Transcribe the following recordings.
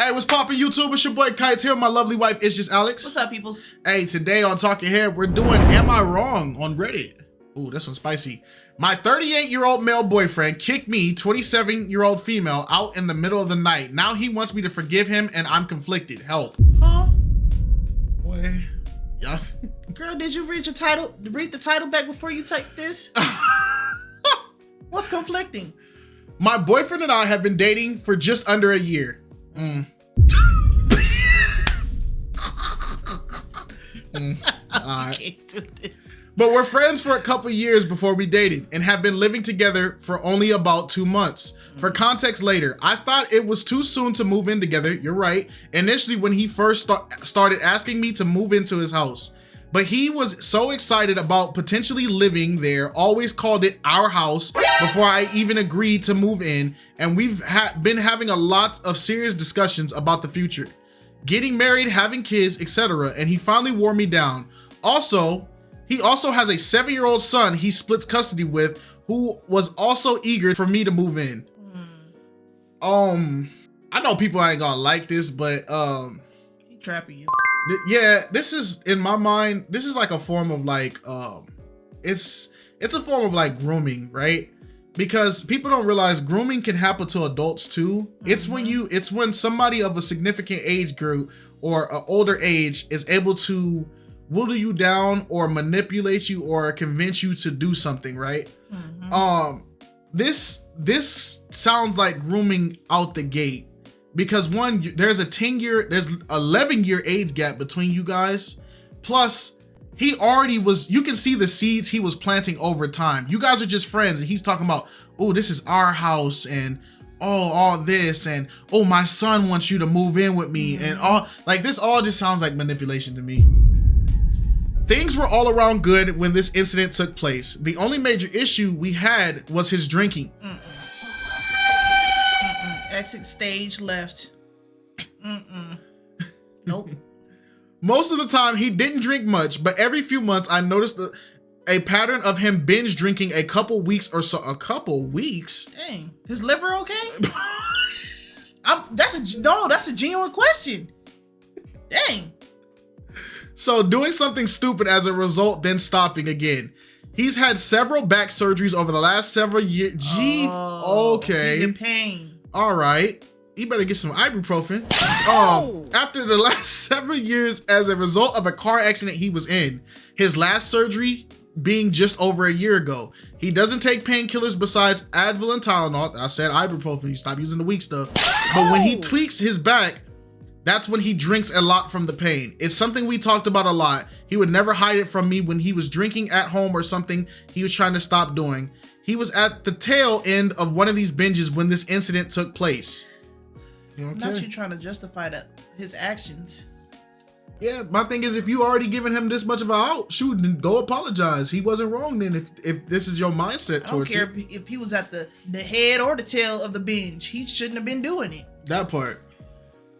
Hey, what's poppin' YouTube? It's your boy KiteZz here. My lovely wife is just Alex. What's up, peoples? Hey, today on Talkin Head, we're doing Am I Wrong on Reddit. Ooh, this one's spicy. My 38-year-old male boyfriend kicked me, 27-year-old female, out in the middle of the night. Now he wants me to forgive him and I'm conflicted. Help. Huh? Boy. Yeah. Girl, did you read the title back before you type this? What's conflicting? My boyfriend and I have been dating for just under a year. I can't do this. But we're friends for a couple years before we dated and have been living together for only about 2 months. For context later, I thought it was too soon to move in together. You're right. Initially when he first started asking me to move into his house. But he was so excited about potentially living there, always called it our house before I even agreed to move in. And we've been having a lot of serious discussions about the future. Getting married, having kids, etc. And he finally wore me down. He also has a 7-year-old son he splits custody with who was also eager for me to move in. I know people ain't gonna like this, but He trapping you. Yeah, this is, in my mind, this is like a form of like, it's a form of like grooming, right? Because people don't realize grooming can happen to adults too. It's when somebody of a significant age group or an older age is able to whittle you down or manipulate you or convince you to do something, right? This sounds like grooming out the gate. Because one, there's 11-year age gap between you guys. Plus, he already was, you can see the seeds he was planting over time. You guys are just friends and he's talking about, oh, this is our house and all this and oh, my son wants you to move in with me and all, like this all just sounds like manipulation to me. Things were all around good when this incident took place. The only major issue we had was his drinking. Exit stage left. Nope. Most of the time he didn't drink much, but every few months I noticed a pattern of him binge drinking a couple weeks or so. A couple weeks? Dang. His liver okay? That's a genuine question. Dang. So doing something stupid as a result, then stopping again. He's had several back surgeries over the last several years. Okay. He's in pain. All right, you better get some ibuprofen. After the last several years as a result of a car accident he was in, his last surgery being just over a year ago. He doesn't take painkillers besides Advil and Tylenol. I said ibuprofen, you stop using the weak stuff. But when he tweaks his back, that's when he drinks a lot from the pain. It's something we talked about a lot. He would never hide it from me when he was drinking at home or something he was trying to stop doing. He was at the tail end of one of these binges when this incident took place. Okay. Not you trying to justify his actions. Yeah, my thing is, if you already given him this much of a out, shoot, then go apologize. He wasn't wrong then if this is your mindset towards it. I don't care if he was at the head or the tail of the binge. He shouldn't have been doing it. That part.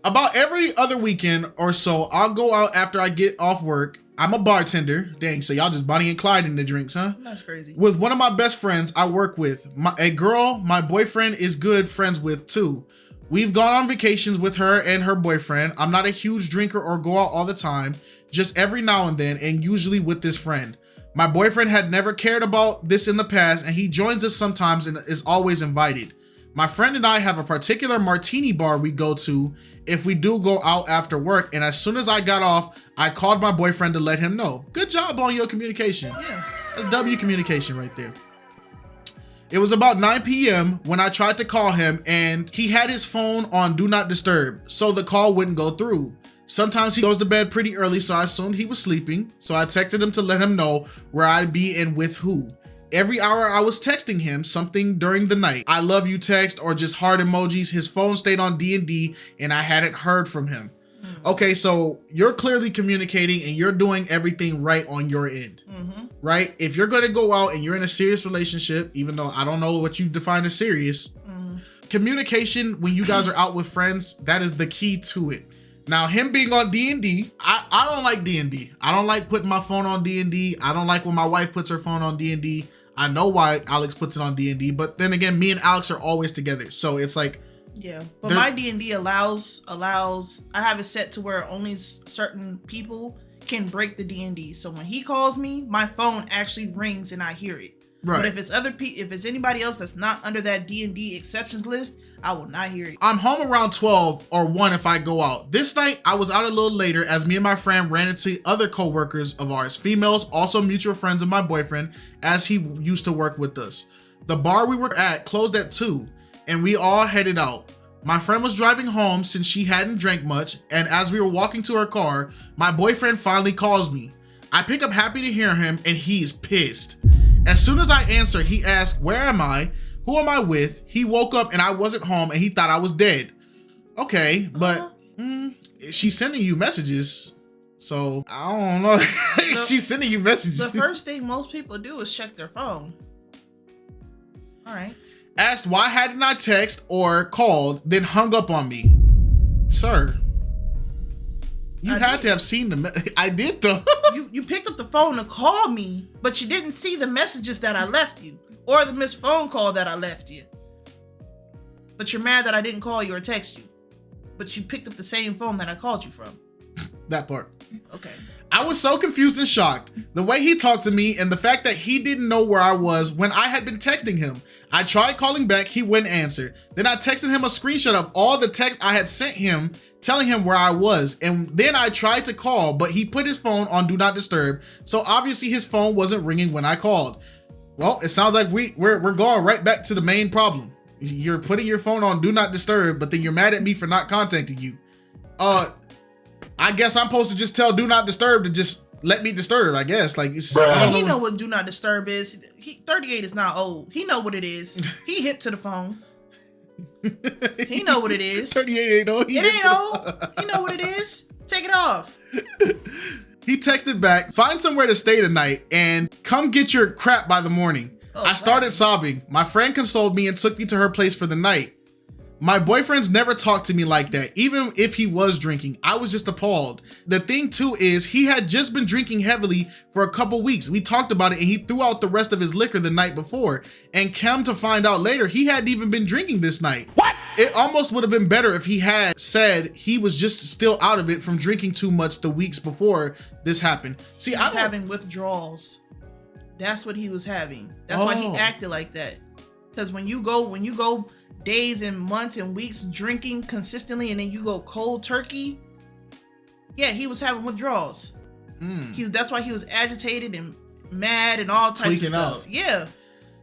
About every other weekend or so, I'll go out after I get off work. I'm a bartender. Dang, so y'all just Bonnie and Clyde in the drinks, huh? That's crazy. With one of my best friends I work with. A girl my boyfriend is good friends with too. We've gone on vacations with her and her boyfriend. I'm not a huge drinker or go out all the time, just every now and then, and usually with this friend. My boyfriend had never cared about this in the past, and he joins us sometimes and is always invited. My friend and I have a particular martini bar we go to if we do go out after work, and as soon as I got off, I called my boyfriend to let him know. Good job on your communication. Yeah. That's W communication right there. It was about 9 p.m. when I tried to call him and he had his phone on Do Not Disturb, so the call wouldn't go through. Sometimes he goes to bed pretty early, so I assumed he was sleeping, so I texted him to let him know where I'd be and with who. Every hour I was texting him something during the night. I love you text or just heart emojis. His phone stayed on D&D and I hadn't heard from him. Okay, so you're clearly communicating and you're doing everything right on your end, right? If you're gonna go out and you're in a serious relationship, even though I don't know what you define as serious, communication when you guys are out with friends, that is the key to it. Now, him being on D&D, I don't like D&D. I don't like putting my phone on D&D. I don't like when my wife puts her phone on D&D. I know why Alex puts it on D&D, but then again, me and Alex are always together. So it's like, Yeah, but my D&D allows. I have it set to where only certain people can break the D&D. So when he calls me, my phone actually rings and I hear it. Right. But if it's anybody else that's not under that D&D exceptions list, I will not hear it. I'm home around 12 or 1 if I go out. This night, I was out a little later as me and my friend ran into other co-workers of ours, females, also mutual friends of my boyfriend, as he used to work with us. The bar we were at closed at 2, and we all headed out. My friend was driving home since she hadn't drank much, and as we were walking to her car, my boyfriend finally calls me. I pick up happy to hear him, and he's pissed. As soon as I answer, he asks, "Where am I? Who am I with?" He woke up and I wasn't home and he thought I was dead. Okay, but she's sending you messages. So I don't know. She's sending you messages. The first thing most people do is check their phone. All right. Asked why hadn't I text or called, then hung up on me. Sir, you had to have seen the I did though. You picked up the phone to call me, but you didn't see the messages that I left you or the missed phone call that I left you. But you're mad that I didn't call you or text you. But you picked up the same phone that I called you from. That part. Okay. I was so confused and shocked. The way he talked to me and the fact that he didn't know where I was when I had been texting him. I tried calling back, he wouldn't answer. Then I texted him a screenshot of all the texts I had sent him telling him where I was. And then I tried to call, but he put his phone on Do Not Disturb. So obviously his phone wasn't ringing when I called. Well, it sounds like we're going right back to the main problem. You're putting your phone on Do Not Disturb, but then you're mad at me for not contacting you. I guess I'm supposed to just tell Do Not Disturb to just let me disturb, I guess. Like, it's, he know what Do Not Disturb is. 38 is not old. He know what it is. He hip to the phone. He know what it is. 38 ain't old. It ain't old. He know what it is. Take it off. He texted back, "Find somewhere to stay tonight and come get your crap by the morning." I started sobbing. My friend consoled me and took me to her place for the night. My boyfriend's never talked to me like that, even if he was drinking. I was just appalled. The thing too is he had just been drinking heavily for a couple weeks. We talked about it and he threw out the rest of his liquor the night before. And come to find out later, he hadn't even been drinking this night. What? It almost would have been better if he had said he was just still out of it from drinking too much the weeks before this happened. See, I was having withdrawals. That's what he was having. That's why he acted like that. Because when you go days and months and weeks drinking consistently and then you go cold turkey, yeah, he was having withdrawals. That's why he was agitated and mad and all types of stuff. Yeah.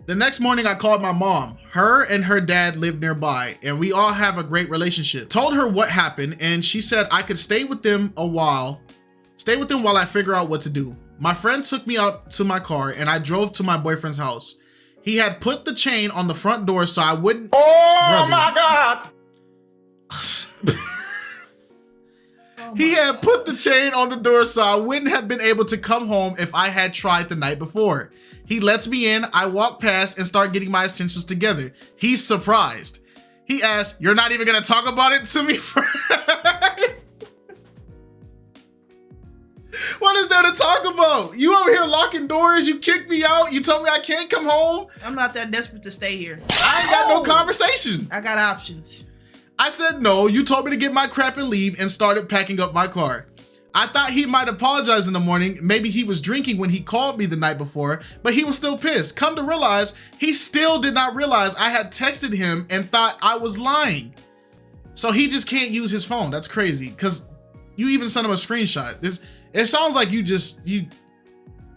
The next morning I called my mom. Her and her dad live nearby and we all have a great relationship. Told her what happened and she said I could stay with them while I figure out what to do. My friend took me out to my car and I drove to my boyfriend's house. He had put the chain on the front door so I wouldn't. Oh my God. He had put the chain on the door so I wouldn't have been able to come home if I had tried the night before. He lets me in, I walk past and start getting my essentials together. He's surprised. He asks, "You're not even gonna talk about it to me first?" What is there to talk about? You over here locking doors, you kicked me out, you told me I can't come home. I'm not that desperate to stay here. I ain't got no conversation. I got options. I said no, you told me to get my crap and leave and started packing up my car. I thought he might apologize in the morning. Maybe he was drinking when he called me the night before, but he was still pissed. Come to realize, he still did not realize I had texted him and thought I was lying. So he just can't use his phone. That's crazy, because you even sent him a screenshot. It sounds like you.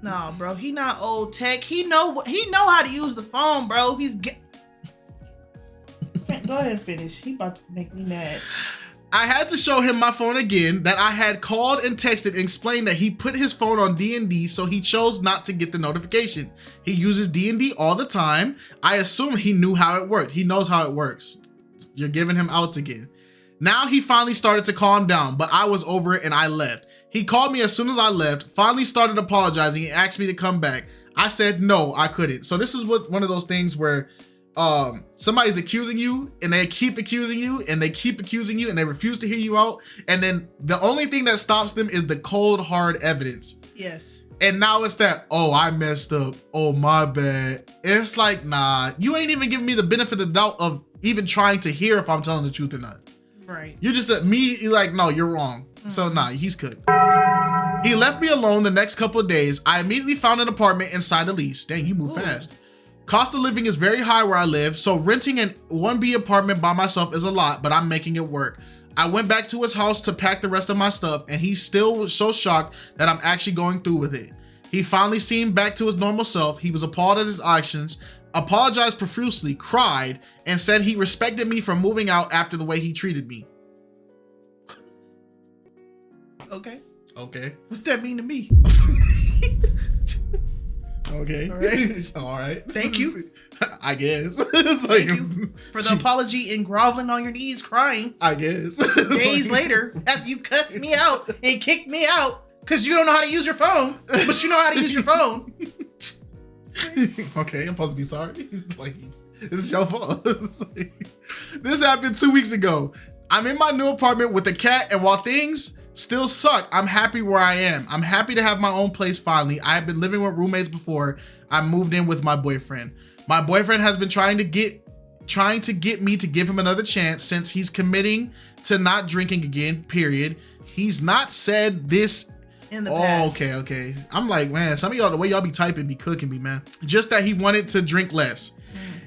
Nah, bro, he not old tech. He know how to use the phone, bro. Go ahead and finish. He about to make me mad. I had to show him my phone again that I had called and texted and explained that he put his phone on D&D, so he chose not to get the notification. He uses D&D all the time. I assume he knew how it worked. He knows how it works. You're giving him outs again. Now he finally started to calm down, but I was over it and I left. He called me as soon as I left, finally started apologizing and asked me to come back. I said no, I couldn't. So this is one of those things where somebody's accusing you and they keep accusing you and they keep accusing you and they refuse to hear you out. And then the only thing that stops them is the cold, hard evidence. Yes. And now it's that, "Oh, I messed up. Oh, my bad." It's like, nah, you ain't even giving me the benefit of the doubt of even trying to hear if I'm telling the truth or not. Right. You're just me like, no, you're wrong. So nah, he's good. He left me alone the next couple of days. I immediately found an apartment and signed a lease. Dang, you move fast. Cost of living is very high where I live, so renting an 1B apartment by myself is a lot, but I'm making it work. I went back to his house to pack the rest of my stuff, and he still was so shocked that I'm actually going through with it. He finally seemed back to his normal self. He was appalled at his actions, apologized profusely, cried, and said he respected me for moving out after the way he treated me. Okay. Okay. What that mean to me? Okay. All right. All right. Thank you. I guess. It's like, Thank you for the apology and groveling on your knees, crying. I guess. Days later, after you cussed me out and kicked me out because you don't know how to use your phone, but you know how to use your phone. Okay, I'm supposed to be sorry. It's like, this is your fault. Like, this happened 2 weeks ago. I'm in my new apartment with a cat, and while things still suck, I'm happy where I am. I'm happy to have my own place finally. I have been living with roommates before I moved in with my boyfriend. My boyfriend has been trying to get me to give him another chance since he's committing to not drinking again, period. He's not said this in the past. Okay. I'm like, man, some of y'all, the way y'all be typing be cooking me, man. Just that he wanted to drink less.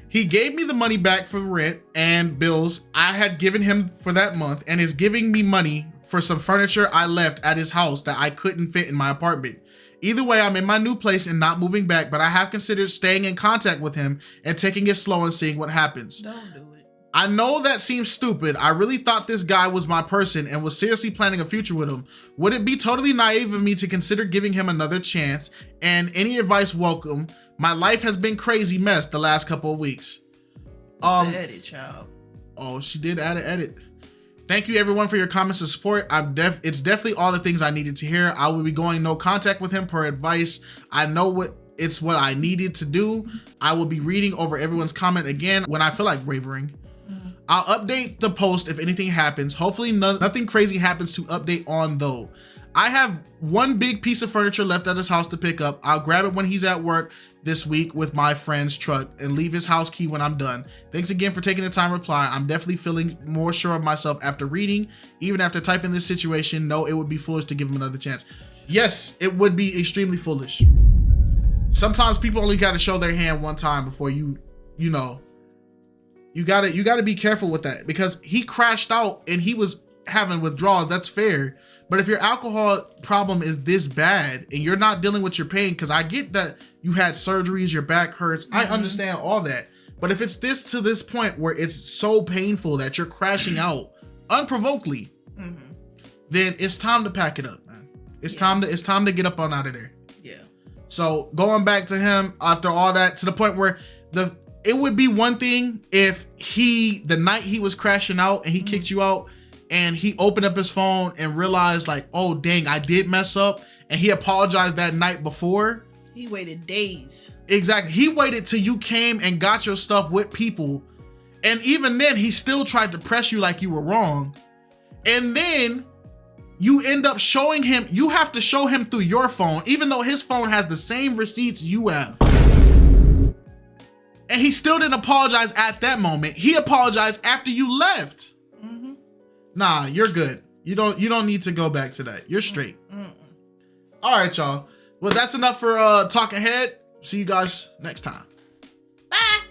He gave me the money back for rent and bills I had given him for that month and is giving me money for some furniture I left at his house that I couldn't fit in my apartment. Either way, I'm in my new place and not moving back, but I have considered staying in contact with him and taking it slow and seeing what happens. Don't do it. I know that seems stupid. I really thought this guy was my person and was seriously planning a future with him. Would it be totally naive of me to consider giving him another chance? And any advice welcome. My life has been crazy mess the last couple of weeks. The edit, child. Oh, she did add an edit. Thank you everyone for your comments and support. It's definitely all the things I needed to hear. I will be going no contact with him per advice. I know what I needed to do. I will be reading over everyone's comment again when I feel like ravering. I'll update the post if anything happens. Hopefully nothing crazy happens to update on though. I have one big piece of furniture left at his house to pick up. I'll grab it when he's at work this week with my friend's truck and leave his house key when I'm done. Thanks again for taking the time to reply. I'm definitely feeling more sure of myself after reading. Even after typing this situation, no, it would be foolish to give him another chance. Yes, it would be extremely foolish. Sometimes people only got to show their hand one time before you gotta be careful with that, because he crashed out and he was having withdrawals. That's fair. But if your alcohol problem is this bad and you're not dealing with your pain, because I get that you had surgeries, your back hurts, I understand all that. But if it's to this point where it's so painful that you're crashing out unprovokedly, then it's time to pack it up, man. It's time to get up on out of there. Yeah. So going back to him after all that, to the point where it would be one thing if the night he was crashing out and he kicked you out, and he opened up his phone and realized like, oh dang, I did mess up, and he apologized that night before. He waited days. Exactly. He waited till you came and got your stuff with people, and even then he still tried to press you like you were wrong. And then you end up showing him, you have to show him through your phone, even though his phone has the same receipts you have. And he still didn't apologize at that moment. He apologized after you left. Nah, you're good. You don't need to go back to that. You're straight. All right, y'all. Well, that's enough for Talkin Head. See you guys next time. Bye.